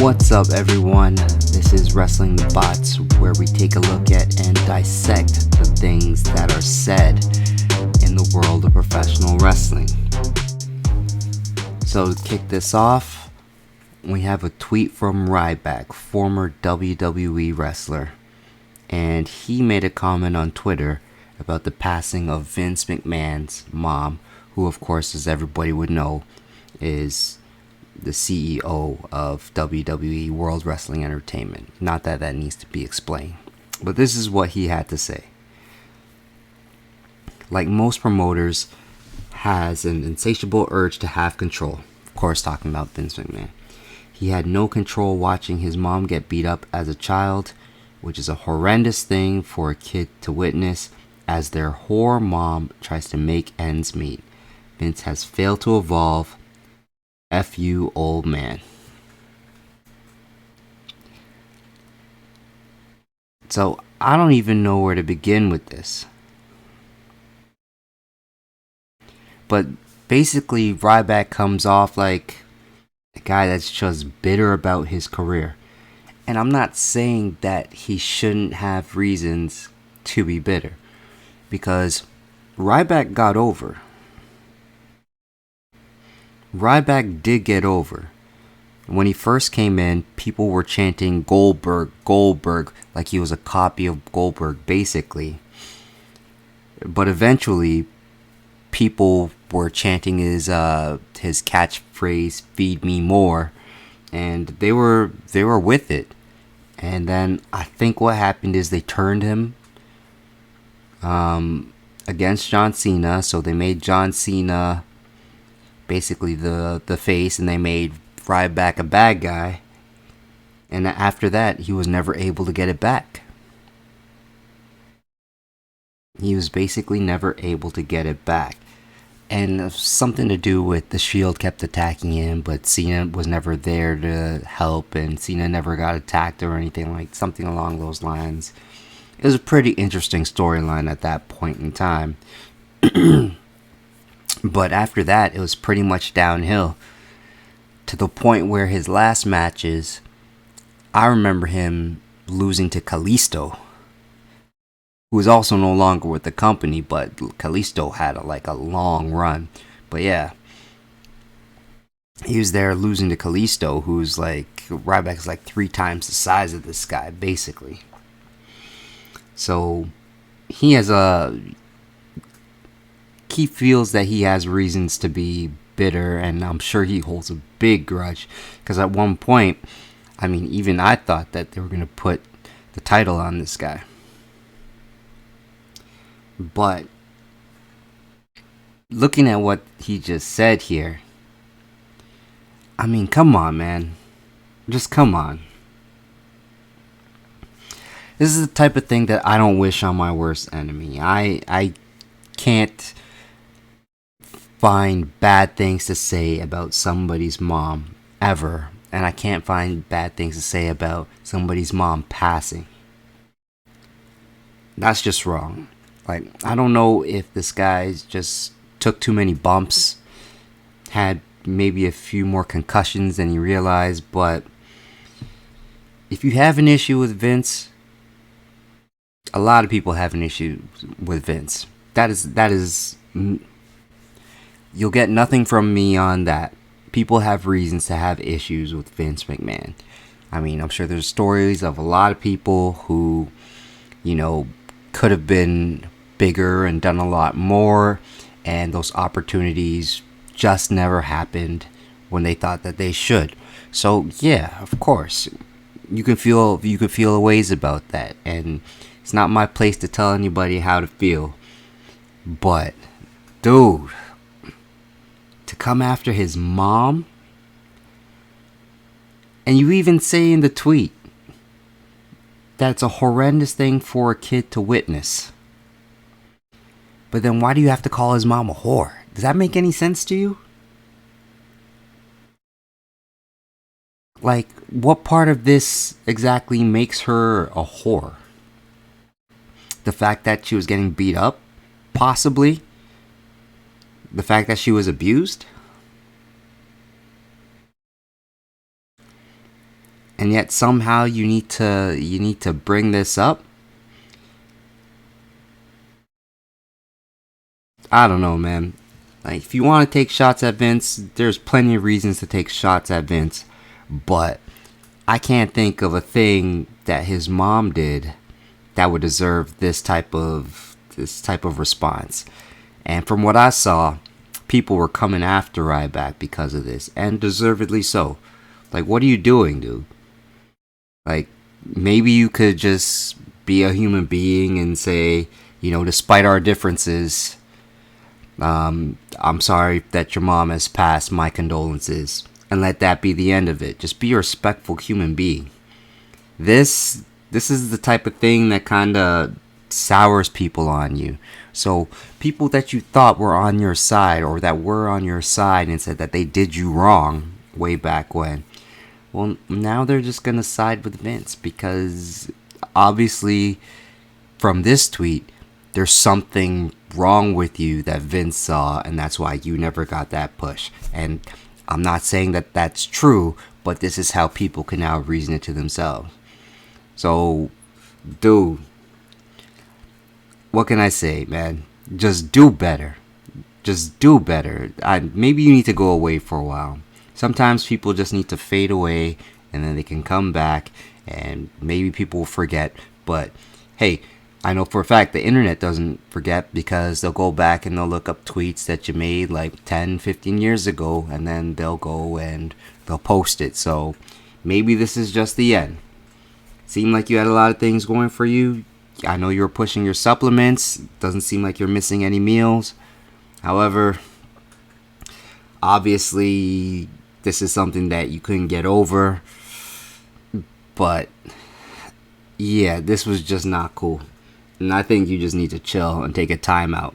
What's up, everyone? This is Wrestling the Bots, where we take a look at and dissect the things that are said in the world of professional wrestling. So to kick this off, we have a tweet from Ryback, former WWE wrestler, and he made a comment on Twitter about the passing of Vince McMahon's mom, who, of course, as everybody would know, is the CEO of WWE World Wrestling Entertainment. Not that that needs to be explained, but this is what he had to say. Like most promoters, has an insatiable urge to have control. Of course, talking about Vince McMahon. He had no control watching his mom get beat up as a child, which is a horrendous thing for a kid to witness as their whore mom tries to make ends meet. Vince has failed to evolve. F you, old man. So, I don't even know where to begin with this. But basically, Ryback comes off like a guy that's just bitter about his career. And I'm not saying that he shouldn't have reasons to be bitter, because Ryback got over. Ryback did get over. When he first came in, people were chanting Goldberg, Goldberg, like he was a copy of Goldberg, basically. But eventually, people were chanting his catchphrase, "Feed me more," and they were with it. And then I think what happened is they turned him against John Cena, so they made John Cena basically the face, and they made Ryback a bad guy, and after that he was never able to get it back. He was basically never able to get it back, and something to do with the Shield kept attacking him, but Cena was never there to help, and Cena never got attacked or anything, like something along those lines. It was a pretty interesting storyline at that point in time. But after that, it was pretty much downhill, to the point where his last matches, I remember him losing to Kalisto, who is also no longer with the company, but Kalisto had a long run. But yeah, he was there losing to Kalisto, who's Ryback's 3 times the size of this guy, basically. So he feels that he has reasons to be bitter, and I'm sure he holds a big grudge, because at one point, I mean, even I thought that they were going to put the title on this guy. But looking at what he just said here, I mean, come on, man. Just come on. This is the type of thing that I don't wish on my worst enemy. I can't find bad things to say about somebody's mom ever, and I can't find bad things to say about somebody's mom passing. That's just wrong. I don't know if this guy just took too many bumps, had maybe a few more concussions than he realized, but if you have an issue with Vince, a lot of people have an issue with Vince. That is you'll get nothing from me on that. People have reasons to have issues with Vince McMahon. I mean, I'm sure there's stories of a lot of people who, could have been bigger and done a lot more, and those opportunities just never happened when they thought that they should. So yeah, of course, you can feel ways about that, and it's not my place to tell anybody how to feel. But dude, to come after his mom, and you even say in the tweet that it's a horrendous thing for a kid to witness. But then why do you have to call his mom a whore? Does that make any sense to you? What part of this exactly makes her a whore? The fact that she was getting beat up? Possibly. The fact that she was abused? and yet somehow you need to bring this up. I don't know, man. Like, if you want to take shots at Vince, there's plenty of reasons to take shots at Vince, but I can't think of a thing that his mom did that would deserve this type of response. And from what I saw, people were coming after Ryback because of this, and deservedly so. Like, what are you doing, dude? Like, maybe you could just be a human being and say, despite our differences, I'm sorry that your mom has passed. My condolences. And let that be the end of it. Just be a respectful human being. This is the type of thing that kind of sours people on you. So people that you thought were on your side, or that were on your side and said that they did you wrong way back when, well, now they're just gonna side with Vince, because obviously from this tweet there's something wrong with you that Vince saw, and that's why you never got that push. And I'm not saying that that's true, but this is how people can now reason it to themselves. So, dude, what can I say, man? Just do better. Just do better. Maybe you need to go away for a while. Sometimes people just need to fade away, and then they can come back, and maybe people will forget. But hey, I know for a fact the internet doesn't forget, because they'll go back and they'll look up tweets that you made like 10, 15 years ago, and then they'll go and they'll post it. So maybe this is just the end. Seemed like you had a lot of things going for you. I know you were pushing your supplements. Doesn't seem like you're missing any meals. However, obviously, this is something that you couldn't get over. But yeah, this was just not cool. And I think you just need to chill and take a time out.